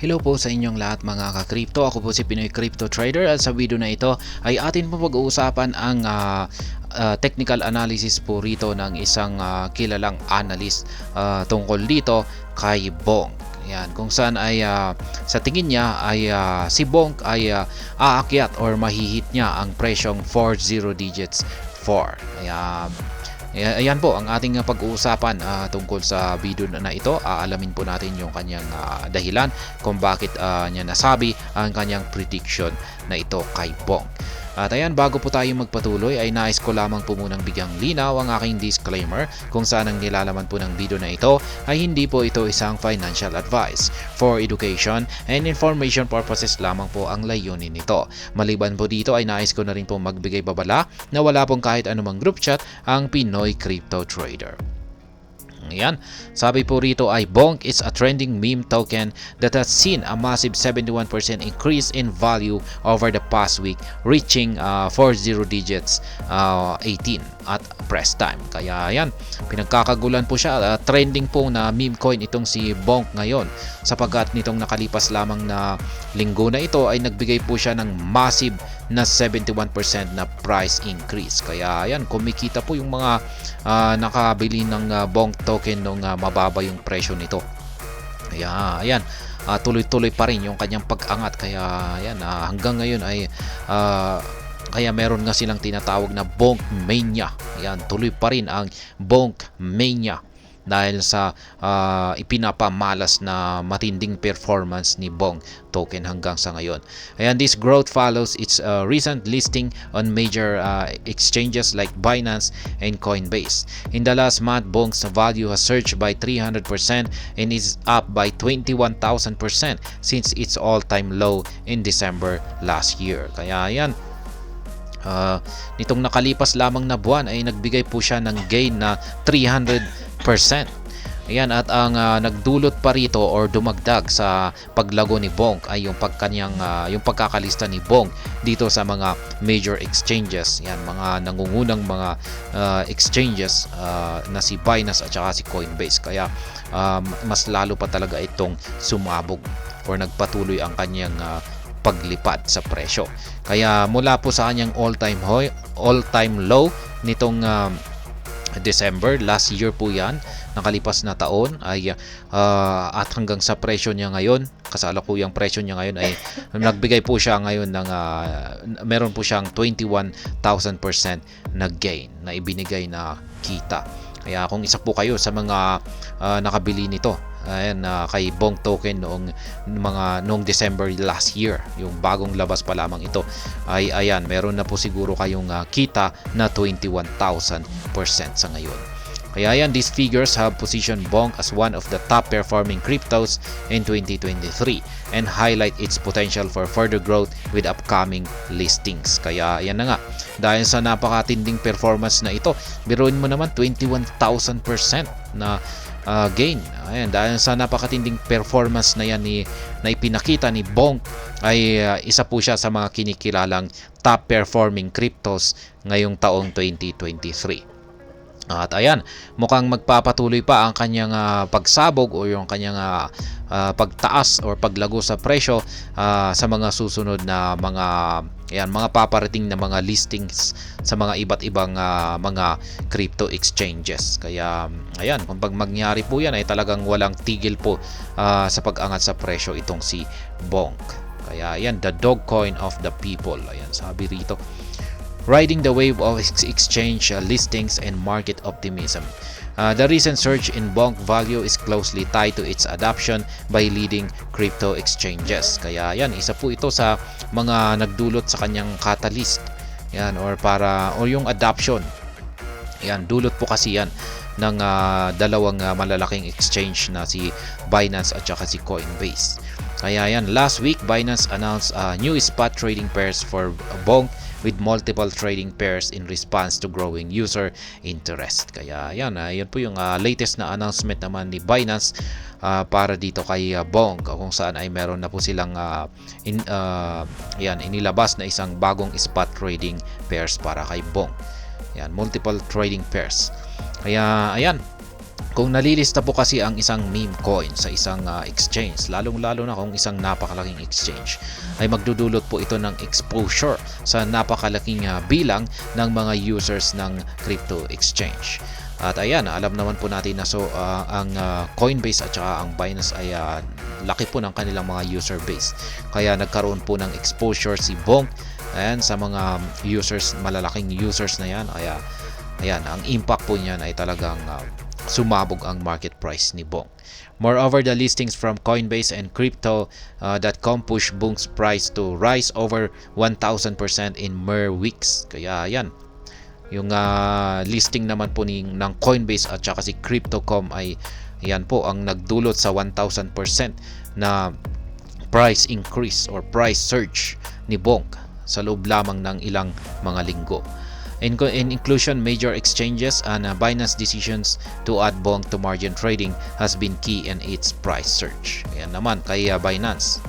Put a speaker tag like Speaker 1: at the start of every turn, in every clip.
Speaker 1: Hello po sa inyong lahat mga ka-crypto. Ako po si Pinoy Crypto Trader at sa video na ito ay atin po pag-uusapan ang technical analysis po rito ng isang kilalang analyst tungkol dito kay Bonk. Yan, kung saan ay sa tingin niya ay si Bonk ay aakyat or mahihit niya ang presyong 40 digits 4. Ayan po ang ating pag-uusapan tungkol sa video na ito. Aalamin po natin yung kanyang dahilan kung bakit niya nasabi ang kanyang prediction na ito kay Bonk. At ayan, bago po tayo magpatuloy ay nais ko lamang po munang bigyang linaw ang aking disclaimer kung saan ang nilalaman po ng video na ito ay hindi po ito isang financial advice. For education and information purposes lamang po ang layunin nito. Maliban po dito ay nais ko na rin po magbigay babala na wala pong kahit anumang group chat ang Pinoy Crypto Trader. Ayan, sabi po rito ay Bonk is a trending meme token that has seen a massive 71% increase in value over the past week, reaching 40 digits 18 at press time. Kaya ayan, pinagkakagulan po siya. Trending po na meme coin itong si Bonk ngayon sapagkat nitong nakalipas lamang na linggo na ito ay nagbigay po siya ng massive na 71% na price increase. Kaya ayan, kumikita po yung mga nakabili ng Bonk token nung mababa yung presyo nito. Kaya ayan, tuloy-tuloy pa rin yung kanyang pag-angat. Kaya ayan, hanggang ngayon ay kaya meron nga silang tinatawag na Bonk Mania. Ayan, tuloy pa rin ang Bonk Mania dahil sa ipinapamalas na matinding performance ni Bonk token hanggang sa ngayon. Ayan, this growth follows its recent listing on major exchanges like Binance and Coinbase. In the last month, Bonk's value has surged by 300% and is up by 21,000% since its all-time low in December last year. Kaya ayan, nitong nakalipas lamang na buwan ay nagbigay po siya ng gain na 300%. Ayan, at ang nagdulot pa rito or dumagdag sa paglago ni Bonk ay yung yung pagkakalista ni Bonk dito sa mga major exchanges. Yan, mga nangungunang mga exchanges na si Binance at saka si Coinbase. Kaya mas lalo pa talaga itong sumabog or nagpatuloy ang kanyang paglipad sa presyo. Kaya mula po sa kanyang all-time low nitong December last year po yan, nakalipas na taon ay at hanggang sa presyo niya ngayon, kasalukuyang presyo niya ngayon ay nagbigay po siya ngayon ng meron po siyang 21,000% na gain na ibinigay na kita. Kaya kung isa po kayo sa mga nakabili nito, ayan, kay Bonk token noong December last year, yung bagong labas pa lamang ito, ay ayan, meron na po siguro kayong kita na 21,000% sa ngayon. Kaya ayan, these figures have positioned Bonk as one of the top performing cryptos in 2023 and highlight its potential for further growth with upcoming listings. Kaya ayan na nga, dahil sa napakatinding performance na ito, biruin mo naman 21,000% na gain. Ayan, dahil sa napakatinding performance na yan na ipinakita ni Bonk ay isa po siya sa mga kinikilalang top performing cryptos ngayong taong 2023. At ayan, mukhang magpapatuloy pa ang kanyang pagsabog o yung kanyang pagtaas or paglago sa presyo sa mga susunod na mga paparating na mga listings sa mga iba't ibang mga crypto exchanges. Kaya ayan, kung pag mangyari po yan ay talagang walang tigil po sa pag-angat sa presyo itong si Bonk. Kaya ayan, the dog coin of the people. Ayan, sabi rito, riding the wave of exchange listings and market optimism. The recent surge in Bonk value is closely tied to its adoption by leading crypto exchanges. Kaya yan, isa po ito sa mga nagdulot sa kanyang catalyst. Yan, or yung adoption. Yan, dulot po kasi yan ng dalawang malalaking exchange na si Binance at saka si Coinbase. Kaya yan, last week Binance announced new spot trading pairs for Bonk with multiple trading pairs in response to growing user interest. Kaya yan, yan po yung latest na announcement naman ni Binance para dito kay Bonk, kung saan ay meron na po silang inilabas na isang bagong spot trading pairs para kay Bonk. Yan, multiple trading pairs. Kaya ayan, Kung nalilista po kasi ang isang meme coin sa isang exchange, lalong-lalo na kung isang napakalaking exchange, ay magdudulot po ito ng exposure sa napakalaking bilang ng mga users ng crypto exchange. At ayan, alam naman po natin na ang Coinbase at saka ang Binance ay laki po ng kanilang mga user base. Kaya nagkaroon po ng exposure si Bonk sa mga users, malalaking users na yan. Kaya ayan, ang impact po niyan ay talagang sumabog ang market price ni Bonk. Moreover, the listings from Coinbase and Crypto.com push Bonk's price to rise over 1,000% in mere weeks. Kaya yan, yung listing naman po ng Coinbase at saka si Crypto.com ay yan po ang nagdulot sa 1,000% na price increase or price surge ni Bonk sa loob lamang ng ilang mga linggo. In inclusion, major exchanges and Binance decisions to add Bonk to margin trading has been key in its price surge. Yan naman kay Binance.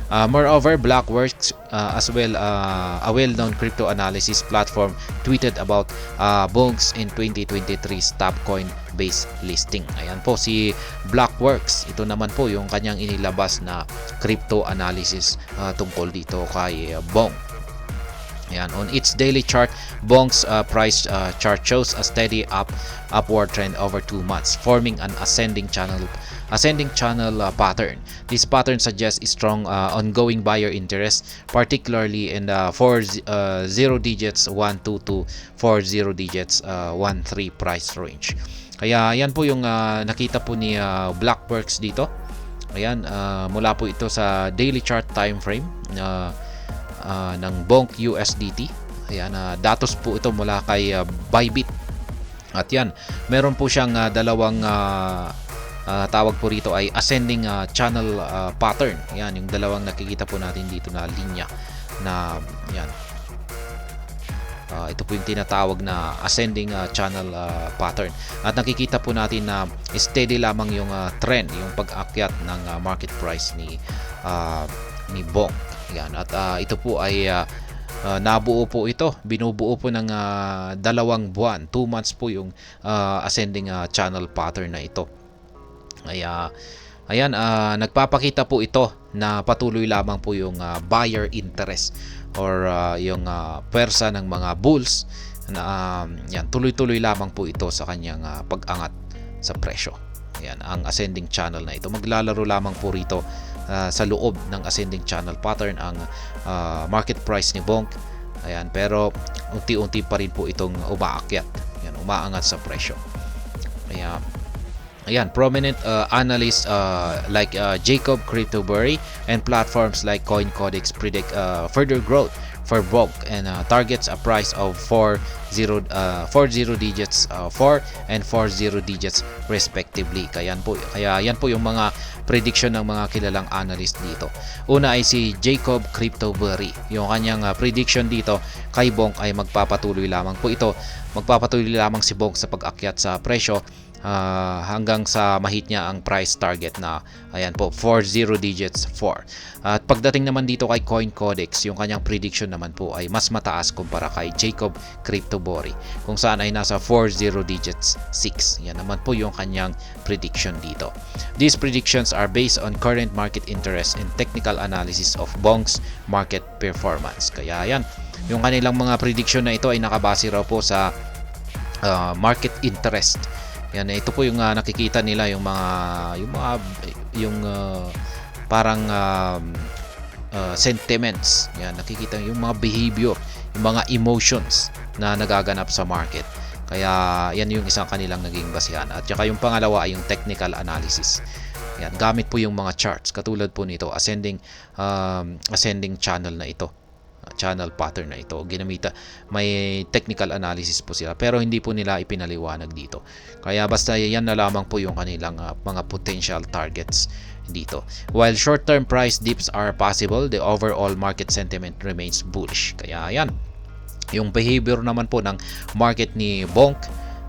Speaker 1: Moreover, Blockworks, as well a well-known crypto analysis platform, tweeted about Bonk's in 2023's top Coinbase listing. Ayan po si Blockworks. Ito naman po yung kanyang inilabas na crypto analysis tungkol dito kay Bonk. Ayan, on its daily chart, Bonk's price chart shows a steady upward trend over 2 months, forming an ascending channel pattern. This pattern suggests a strong ongoing buyer interest, particularly in the 0 digits 1 to 40 digits 1-3 price range. Kaya yan po yung nakita po ni Blockworks dito. Ayan, mula po ito sa daily chart time frame ng Bonk USDT. Ayan, datos po ito mula kay Bybit. At yan, meron po siyang dalawang tawag po rito ay ascending channel pattern. Yan, yung dalawang nakikita po natin dito na linya na yan. Ito po yung tinatawag na ascending channel pattern. At nakikita po natin na steady lamang yung trend, yung pag-akyat ng market price ni Bonk. Yan, at ito po ay nabuo po ito, binubuo po ng 2 buwan, 2 months po yung ascending channel pattern na ito. Kaya ayan, nagpapakita po ito na patuloy lamang po yung buyer interest or yung pwersa ng mga bulls na yan, tuloy-tuloy lamang po ito sa kanyang pag-angat sa presyo. Ayan, ang ascending channel na ito, maglalaro lamang po rito sa loob ng ascending channel pattern ang market price ni Bonk. Ayan, pero unti-unti pa rin po itong umaakyat. Ayan, umaangat sa presyo. Ayan, prominent analysts like Jacob Cryptoberry and platforms like CoinCodex predict further growth for Bonk and targets a price of 40 digits 4 and 40 digits respectively. Kaya yan po yung mga prediction ng mga kilalang analyst dito. Una ay si Jacob Cryptoberry. Yung kanyang prediction dito kay Bonk ay magpapatuloy lamang po ito. Magpapatuloy lamang si Bonk sa pag-akyat sa presyo hanggang sa mahit niya ang price target na ayan po 40 digits 4. At pagdating naman dito kay CoinCodex, yung kanyang prediction naman po ay mas mataas kumpara kay Jacob Cryptoberry, kung saan ay nasa 40 digits 6. Yan naman po yung kanyang prediction dito. These predictions are based on current market interest and technical analysis of Bonk's market performance. Kaya yan, yung kanilang mga prediction na ito ay nakabase raw po sa market interest. Yan, ito po yung nakikita nila yung parang sentiments. Yan, nakikita yung mga behavior, yung mga emotions na nagaganap sa market. Kaya yan yung isang kanilang naging basihan. At saka yung pangalawa ay yung technical analysis. Yan, gamit po yung mga charts katulad po nito, ascending channel na ito. Channel pattern na ito, ginamita, may technical analysis po sila pero hindi po nila ipinaliwanag dito. Kaya basta yan na lamang po yung kanilang mga potential targets dito. While short-term price dips are possible, the overall market sentiment remains bullish. Kaya yan, yung behavior naman po ng market ni Bonk,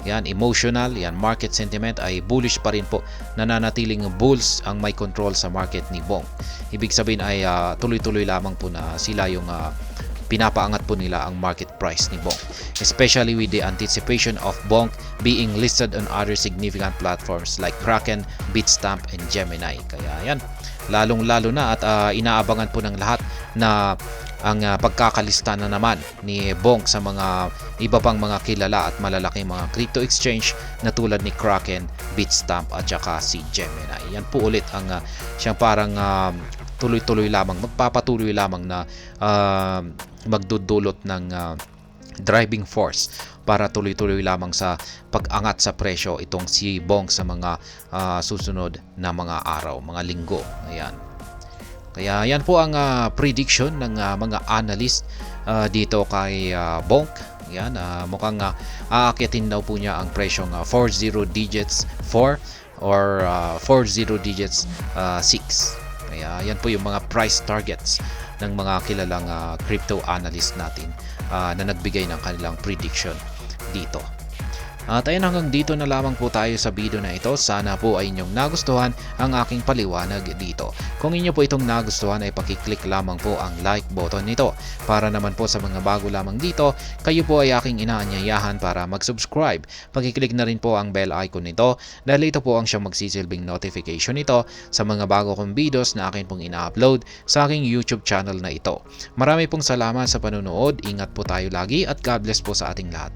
Speaker 1: yan, emotional, yan, market sentiment ay bullish pa rin po. Nananatiling bulls ang may control sa market ni Bonk. Ibig sabihin ay tuloy-tuloy lamang po na sila yung pinapaangat po nila ang market price ni Bonk, especially with the anticipation of Bonk being listed on other significant platforms like Kraken, Bitstamp, and Gemini. Kaya yan, lalong-lalo na at inaabangan po ng lahat na ang pagkakalista na naman ni Bonk sa mga iba pang mga kilala at malalaking mga crypto exchange na tulad ni Kraken, Bitstamp at saka si Gemini. Yan po ulit ang siyang parang tuloy-tuloy lamang, magpapatuloy lamang na magdudulot ng driving force para tuloy-tuloy lamang sa pag-angat sa presyo itong si Bonk sa mga susunod na mga araw, mga linggo. Ayan. Kaya yan po ang prediction ng mga analyst dito kay Bonk. Yan, mukhang aakyatin daw po niya ang presyong 40 digits 4 or 40 digits 6. Kaya yan po yung mga price targets ng mga kilalang crypto analyst natin na nagbigay ng kanilang prediction dito. At ayun, hanggang dito na lamang po tayo sa video na ito. Sana po ay inyong nagustuhan ang aking paliwanag dito. Kung inyo po itong nagustuhan ay pakiclick lamang po ang like button nito. Para naman po sa mga bago lamang dito, kayo po ay aking inaanyayahan para mag-subscribe. Pakiclick na rin po ang bell icon nito dahil ito po ang siyang magsisilbing notification nito sa mga bago kong videos na akin pong ina-upload sa aking YouTube channel na ito. Marami pong salamat sa panonood. Ingat po tayo lagi at God bless po sa ating lahat.